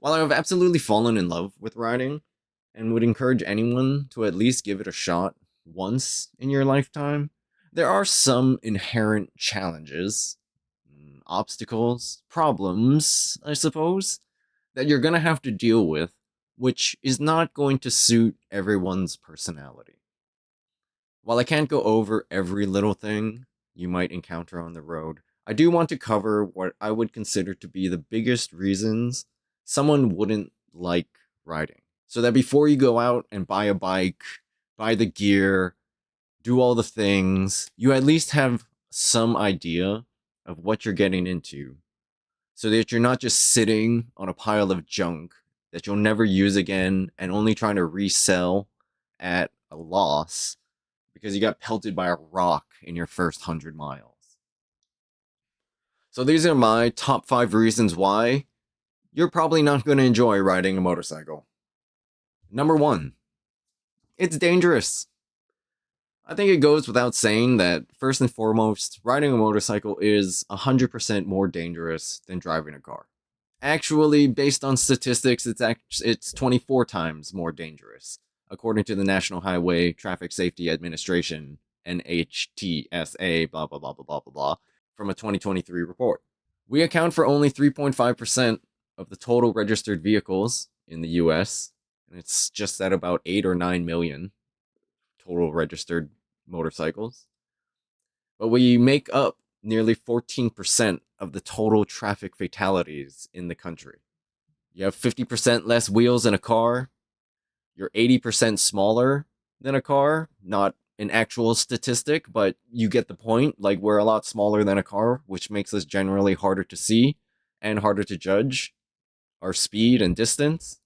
While I have absolutely fallen in love with riding and would encourage anyone to at least give it a shot once in your lifetime, there are some inherent challenges, obstacles, problems, I suppose, that you're going to have to deal with, which is not going to suit everyone's personality. While I can't go over every little thing you might encounter on the road, I do want to cover what I would consider to be the biggest reasons someone wouldn't like riding. So that before you go out and buy a bike, buy the gear, do all the things, you at least have some idea of what you're getting into. So that you're not just sitting on a pile of junk that you'll never use again and only trying to resell at a loss because you got pelted by a rock in your first 100 miles. So these are my top 5 reasons why you're probably not going to enjoy riding a motorcycle. Number 1, it's dangerous. I think it goes without saying that, first and foremost, riding a motorcycle is 100% more dangerous than driving a car. Actually, based on statistics, it's 24 times more dangerous, according to the National Highway Traffic Safety Administration, NHTSA, blah, blah, blah, blah, blah, blah, blah, from a 2023 report. We account for only 3.5% of the total registered vehicles in the US, and it's just at about 8 or 9 million total registered motorcycles. But we make up nearly 14% of the total traffic fatalities in the country. You have 50% less wheels in a car. You're 80% smaller than a car. Not an actual statistic, but you get the point. Like, we're a lot smaller than a car, which makes us generally harder to see and harder to judge our speed and distance.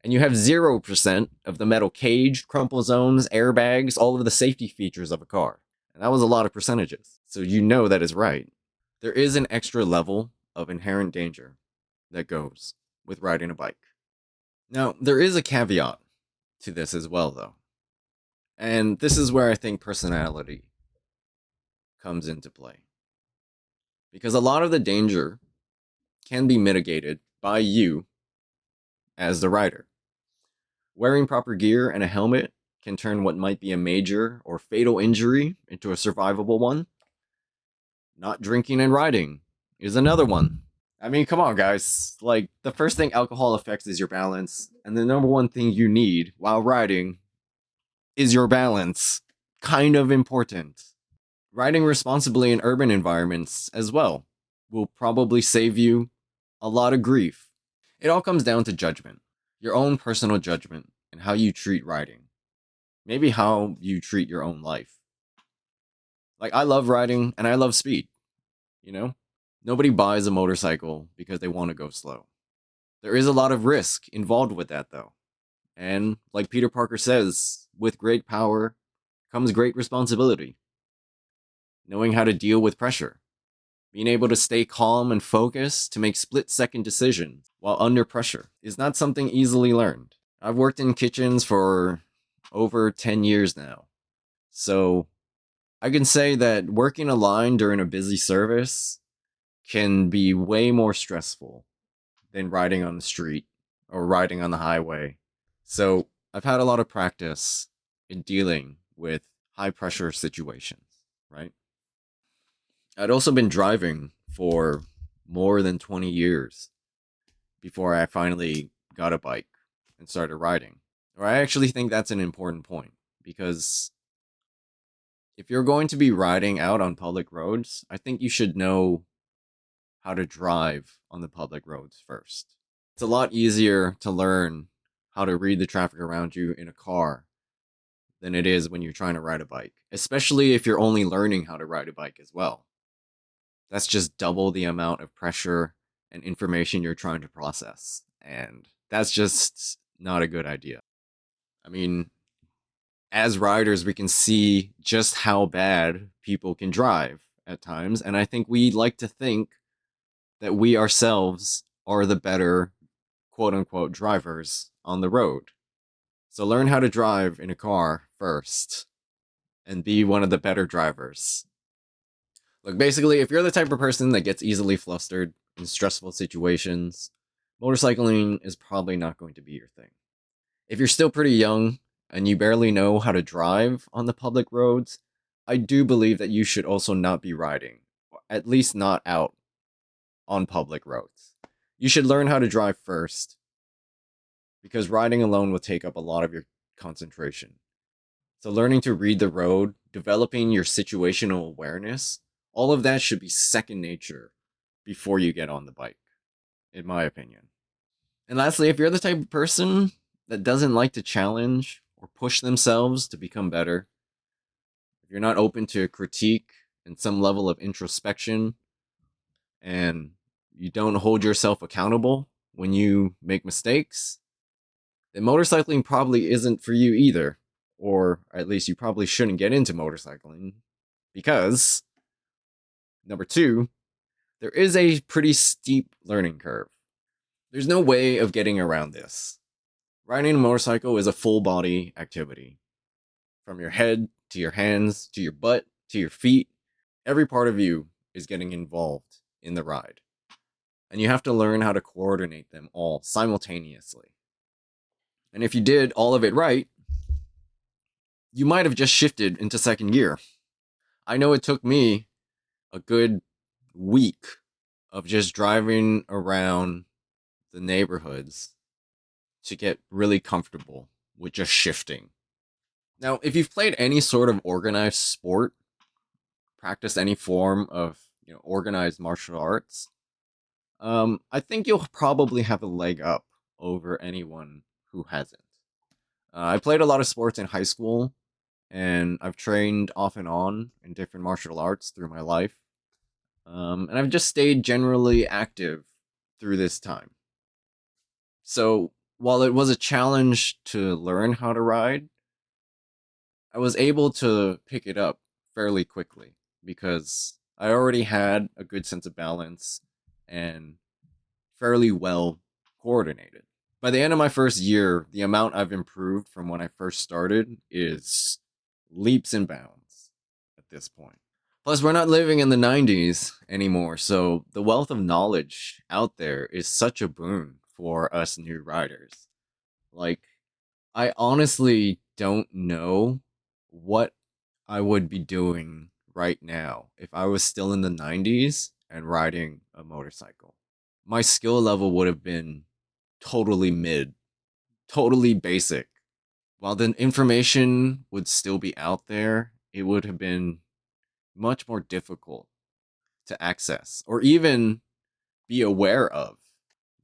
And you have 0% of the metal cage, crumple zones, airbags, all of the safety features of a car. And that was a lot of percentages. So you know that is right. There is an extra level of inherent danger that goes with riding a bike. Now, there is a caveat to this as well, though. And this is where I think personality comes into play. Because a lot of the danger can be mitigated by you as the rider. Wearing proper gear and a helmet can turn what might be a major or fatal injury into a survivable one. Not drinking and riding is another one. I mean, come on, guys. Like, the first thing alcohol affects is your balance, and the number one thing you need while riding is your balance. Kind of important. Riding responsibly in urban environments as well will probably save you a lot of grief. It all comes down to judgment. Your own personal judgment and how you treat riding. Maybe how you treat your own life. Like, I love riding and I love speed. You know? Nobody buys a motorcycle because they want to go slow. There is a lot of risk involved with that, though. And like Peter Parker says, with great power comes great responsibility. Knowing how to deal with pressure. Being able to stay calm and focused to make split-second decisions while under pressure is not something easily learned. I've worked in kitchens for over 10 years now. So I can say that working a line during a busy service can be way more stressful than riding on the street or riding on the highway. So I've had a lot of practice in dealing with high pressure situations, right? I'd also been driving for more than 20 years before I finally got a bike and started riding. Or I actually think that's an important point, because if you're going to be riding out on public roads, I think you should know how to drive on the public roads first. It's a lot easier to learn how to read the traffic around you in a car than it is when you're trying to ride a bike, especially if you're only learning how to ride a bike as well. That's just double the amount of pressure and information you're trying to process. And that's just not a good idea. I mean, as riders, we can see just how bad people can drive at times. And I think we like to think that we ourselves are the better, quote unquote, drivers on the road. So learn how to drive in a car first and be one of the better drivers. Look, basically, if you're the type of person that gets easily flustered in stressful situations, motorcycling is probably not going to be your thing. If you're still pretty young and you barely know how to drive on the public roads, I do believe that you should also not be riding, at least not out on public roads. You should learn how to drive first, because riding alone will take up a lot of your concentration. So, learning to read the road, developing your situational awareness, all of that should be second nature before you get on the bike, in my opinion. And lastly, if you're the type of person that doesn't like to challenge or push themselves to become better, if you're not open to critique and some level of introspection, and you don't hold yourself accountable when you make mistakes, then motorcycling probably isn't for you either. Or at least you probably shouldn't get into motorcycling because, number two, there is a pretty steep learning curve. There's no way of getting around this. Riding a motorcycle is a full body activity. From your head to your hands to your butt to your feet, every part of you is getting involved in the ride. And you have to learn how to coordinate them all simultaneously. And if you did all of it right, you might have just shifted into second gear. I know it took me a good week of just driving around the neighborhoods to get really comfortable with just shifting. Now, if you've played any sort of organized sport, practiced any form of organized martial arts, I think you'll probably have a leg up over anyone who hasn't. I played a lot of sports in high school, and I've trained off and on in different martial arts through my life. And I've just stayed generally active through this time. So while it was a challenge to learn how to ride, I was able to pick it up fairly quickly because I already had a good sense of balance and fairly well coordinated. By the end of my first year, the amount I've improved from when I first started is leaps and bounds at this point. Plus, we're not living in the 90s anymore, so the wealth of knowledge out there is such a boon for us new riders. Like, I honestly don't know what I would be doing right now if I was still in the 90s and riding a motorcycle. My skill level would have been totally mid, totally basic. While the information would still be out there, it would have been much more difficult to access or even be aware of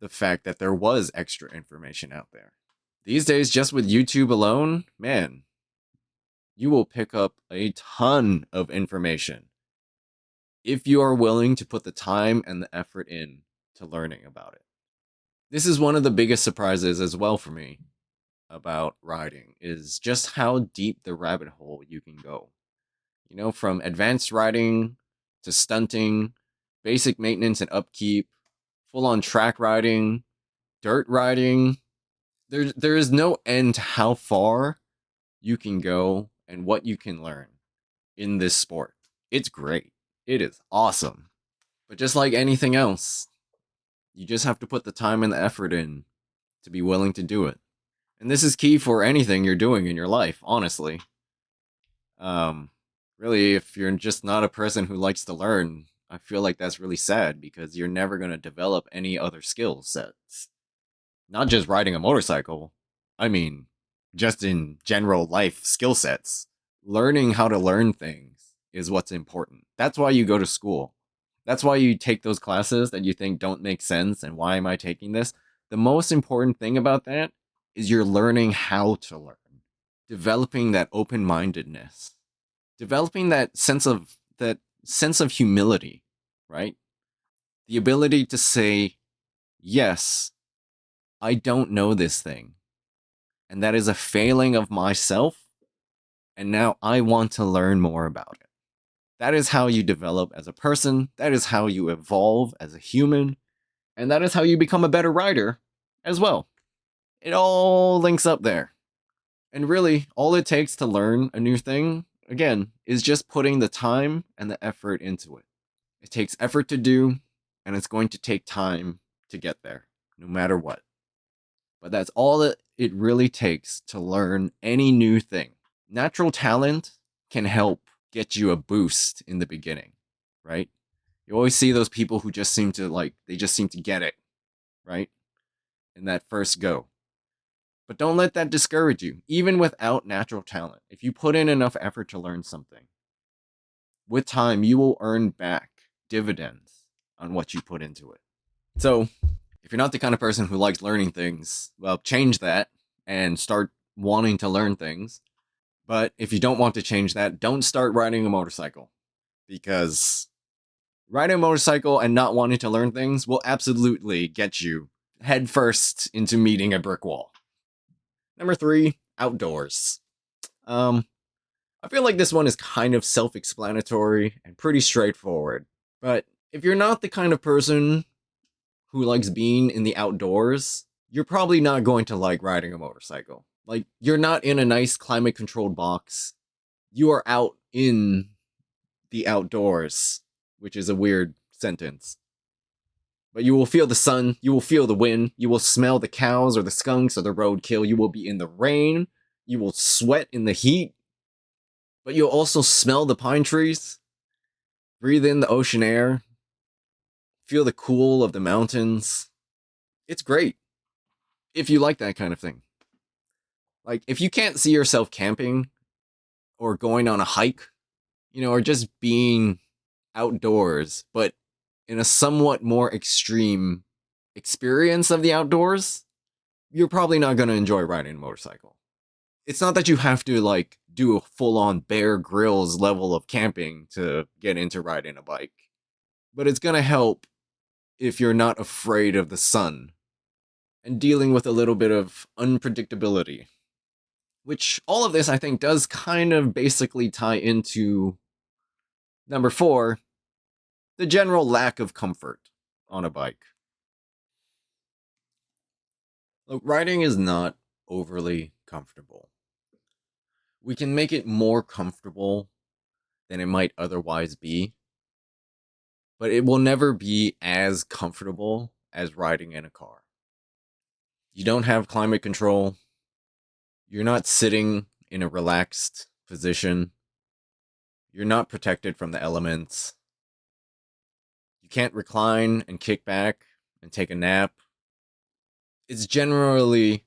the fact that there was extra information out there. These days, just with YouTube alone, man, you will pick up a ton of information if you are willing to put the time and the effort in to learning about it. This is one of the biggest surprises as well for me about riding, is just how deep the rabbit hole you can go. From advanced riding to stunting, basic maintenance and upkeep, full on track riding, dirt riding. There is no end to how far you can go and what you can learn in this sport. It's great. It is awesome. But just like anything else, you just have to put the time and the effort in to be willing to do it. And this is key for anything you're doing in your life, honestly. Really, if you're just not a person who likes to learn, I feel like that's really sad because you're never going to develop any other skill sets. Not just riding a motorcycle. I mean, just in general life skill sets. Learning how to learn things is what's important. That's why you go to school. That's why you take those classes that you think don't make sense and why am I taking this? The most important thing about that is you're learning how to learn. Developing that open-mindedness. Developing that sense of humility, right? The ability to say, yes, I don't know this thing. And that is a failing of myself. And now I want to learn more about it. That is how you develop as a person. That is how you evolve as a human. And that is how you become a better rider as well. It all links up there. And really, all it takes to learn a new thing, again, is just putting the time and the effort into it. It takes effort to do, and it's going to take time to get there. no matter what. But that's all that it really takes to learn any new thing. Natural talent can help get you a boost in the beginning, right? You always see those people who just seem to they just seem to get it, right? In that first go. But don't let that discourage you, even without natural talent. If you put in enough effort to learn something, with time, you will earn back dividends on what you put into it. So, if you're not the kind of person who likes learning things, well, change that and start wanting to learn things. But if you don't want to change that, don't start riding a motorcycle. Because riding a motorcycle and not wanting to learn things will absolutely get you headfirst into meeting a brick wall. Number 3, outdoors. I feel like this one is kind of self-explanatory and pretty straightforward. But if you're not the kind of person who likes being in the outdoors, you're probably not going to like riding a motorcycle. Like, you're not in a nice climate-controlled box. You are out in the outdoors, which is a weird sentence. But you will feel the sun, you will feel the wind, you will smell the cows or the skunks or the roadkill, you will be in the rain, you will sweat in the heat, but you'll also smell the pine trees, breathe in the ocean air, feel the cool of the mountains. It's great if you like that kind of thing. Like, if you can't see yourself camping or going on a hike, or just being outdoors, but in a somewhat more extreme experience of the outdoors, you're probably not going to enjoy riding a motorcycle. It's not that you have to, do a full-on Bear Grylls level of camping to get into riding a bike. But it's going to help if you're not afraid of the sun and dealing with a little bit of unpredictability. Which, all of this, I think, does kind of basically tie into number 4, the general lack of comfort on a bike. Look, riding is not overly comfortable. We can make it more comfortable than it might otherwise be, but it will never be as comfortable as riding in a car. You don't have climate control. You're not sitting in a relaxed position. You're not protected from the elements. You can't recline and kick back and take a nap. It's generally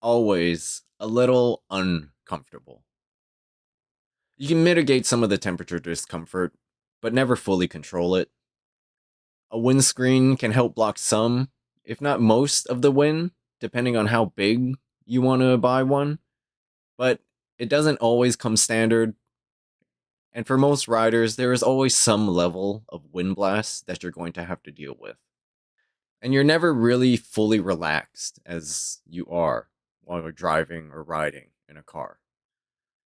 always a little uncomfortable. You can mitigate some of the temperature discomfort, but never fully control it. A windscreen can help block some, if not most, of the wind, depending on how big you want to buy one. But it doesn't always come standard. And for most riders, there is always some level of wind blast that you're going to have to deal with. And you're never really fully relaxed as you are while you're driving or riding in a car.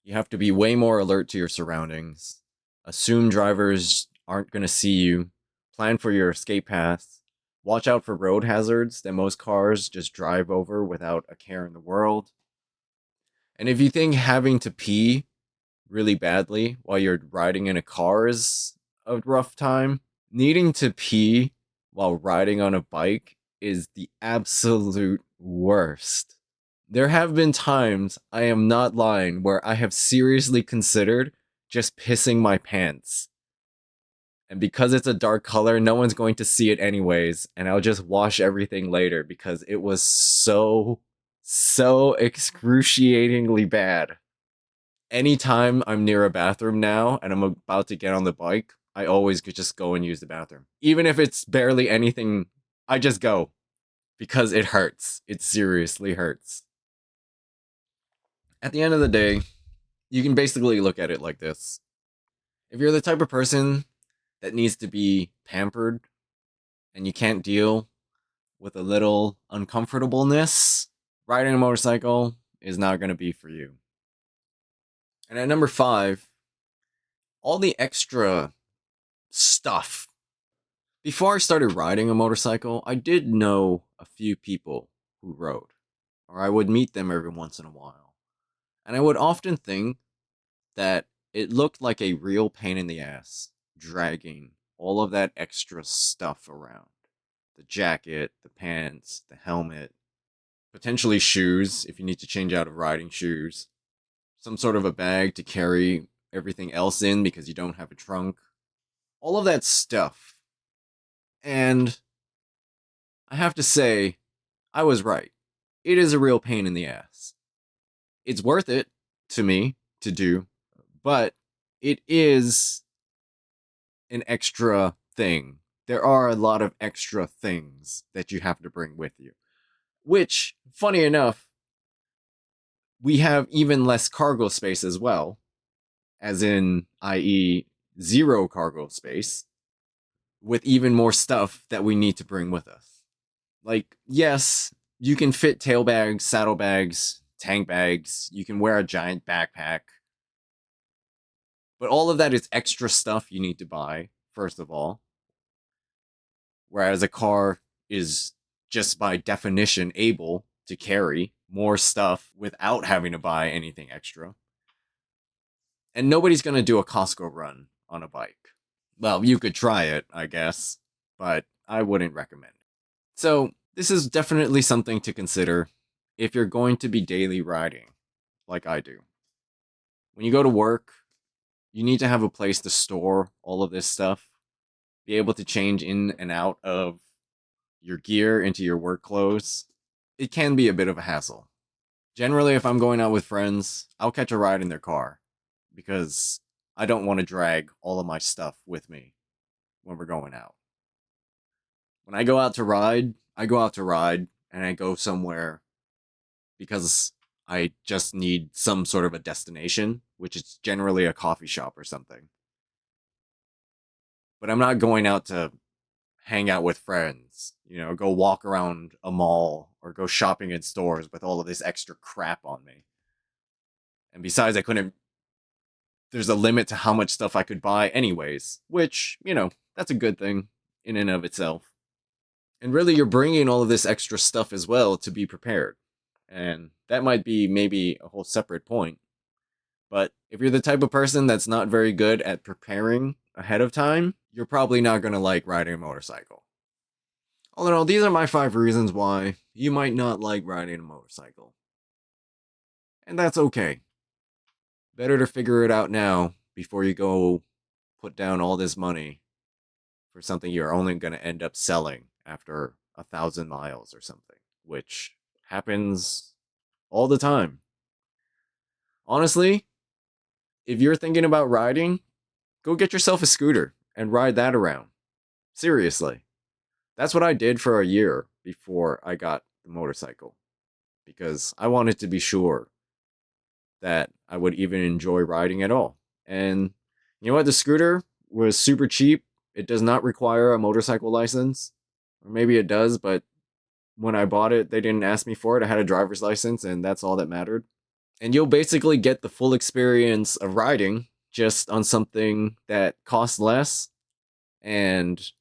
You have to be way more alert to your surroundings, assume drivers aren't going to see you, plan for your escape paths, watch out for road hazards that most cars just drive over without a care in the world. And if you think having to pee really badly while you're riding in a car is a rough time, needing to pee while riding on a bike is the absolute worst. There have been times, I am not lying, where I have seriously considered just pissing my pants. And because it's a dark color, no one's going to see it anyways, and I'll just wash everything later because it was so excruciatingly bad. Anytime I'm near a bathroom now and I'm about to get on the bike, I always could just go and use the bathroom. Even if it's barely anything, I just go. Because it hurts. It seriously hurts. At the end of the day, you can basically look at it like this. If you're the type of person that needs to be pampered and you can't deal with a little uncomfortableness, riding a motorcycle is not going to be for you. And at number 5, all the extra stuff. Before I started riding a motorcycle, I did know a few people who rode, or I would meet them every once in a while. And I would often think that it looked like a real pain in the ass, dragging all of that extra stuff around. the jacket, the pants, the helmet, potentially shoes if you need to change out of riding shoes, some sort of a bag to carry everything else in because you don't have a trunk, all of that stuff. And I have to say, I was right. It is a real pain in the ass. It's worth it to me to do, but it is an extra thing. There are a lot of extra things that you have to bring with you. Which, funny enough, we have even less cargo space as well, as in, i.e., zero cargo space, with even more stuff that we need to bring with us. Like, yes, you can fit tail bags, saddlebags, tank bags, you can wear a giant backpack, but all of that is extra stuff you need to buy, first of all. Whereas a car is just by definition able to carry more stuff without having to buy anything extra. And nobody's going to do a Costco run on a bike. Well, you could try it, I guess, but I wouldn't recommend it. So, this is definitely something to consider if you're going to be daily riding, like I do. When you go to work, you need to have a place to store all of this stuff, be able to change in and out of your gear into your work clothes. It can be a bit of a hassle. Generally, if I'm going out with friends, I'll catch a ride in their car because I don't want to drag all of my stuff with me when we're going out. When I go out to ride, I go out to ride and I go somewhere because I just need some sort of a destination, which is generally a coffee shop or something. But I'm not going out to hang out with friends, go walk around a mall or go shopping in stores with all of this extra crap on me. And besides, there's a limit to how much stuff I could buy anyways, which, that's a good thing in and of itself. And really, you're bringing all of this extra stuff as well to be prepared. And that might be maybe a whole separate point. But if you're the type of person that's not very good at preparing ahead of time, you're probably not going to like riding a motorcycle. All in all, these are my 5 reasons why you might not like riding a motorcycle. And that's okay. Better to figure it out now before you go put down all this money for something you're only going to end up selling after 1,000 miles or something, which happens all the time. Honestly, if you're thinking about riding, go get yourself a scooter and ride that around. Seriously. That's what I did for a year before I got the motorcycle. Because I wanted to be sure that I would even enjoy riding at all. And you know what? The scooter was super cheap. It does not require a motorcycle license. Or maybe it does, but when I bought it, they didn't ask me for it. I had a driver's license, and that's all that mattered. And you'll basically get the full experience of riding just on something that costs less and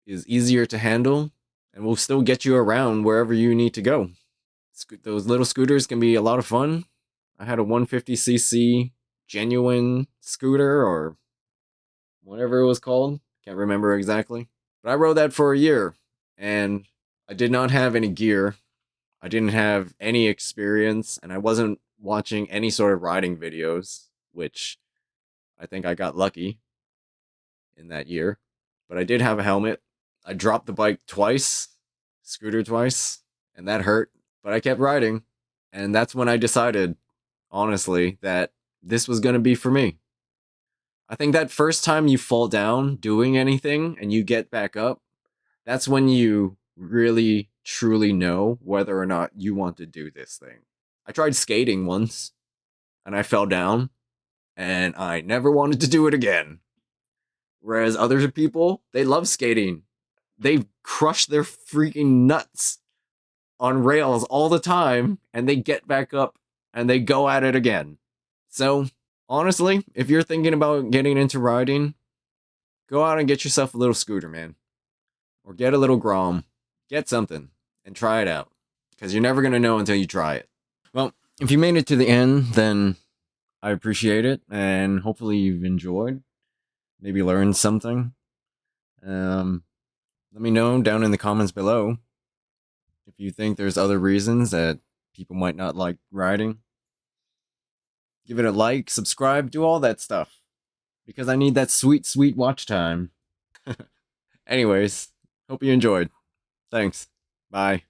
is easier to handle and will still get you around wherever you need to go. Those little scooters can be a lot of fun. I had a 150cc genuine scooter or whatever it was called. Can't remember exactly. But I rode that for a year and I did not have any gear. I didn't have any experience and I wasn't watching any sort of riding videos, which I think I got lucky in that year. But I did have a helmet. I dropped the bike twice, scooter twice, and that hurt. But I kept riding. And that's when I decided, honestly, that this was going to be for me. I think that first time you fall down doing anything and you get back up, that's when you really, truly know whether or not you want to do this thing. I tried skating once, and I fell down, and I never wanted to do it again. Whereas other people, they love skating. They crush their freaking nuts on rails all the time, and they get back up, and they go at it again. So, honestly, if you're thinking about getting into riding, go out and get yourself a little scooter, man. Or get a little Grom. Get something, and try it out. Because you're never going to know until you try it. Well, if you made it to the end, then I appreciate it, and hopefully you've enjoyed. Maybe learned something. Let me know down in the comments below if you think there's other reasons that people might not like riding. Give it a like, subscribe, do all that stuff. Because I need that sweet, sweet watch time. Anyways, hope you enjoyed. Thanks. Bye.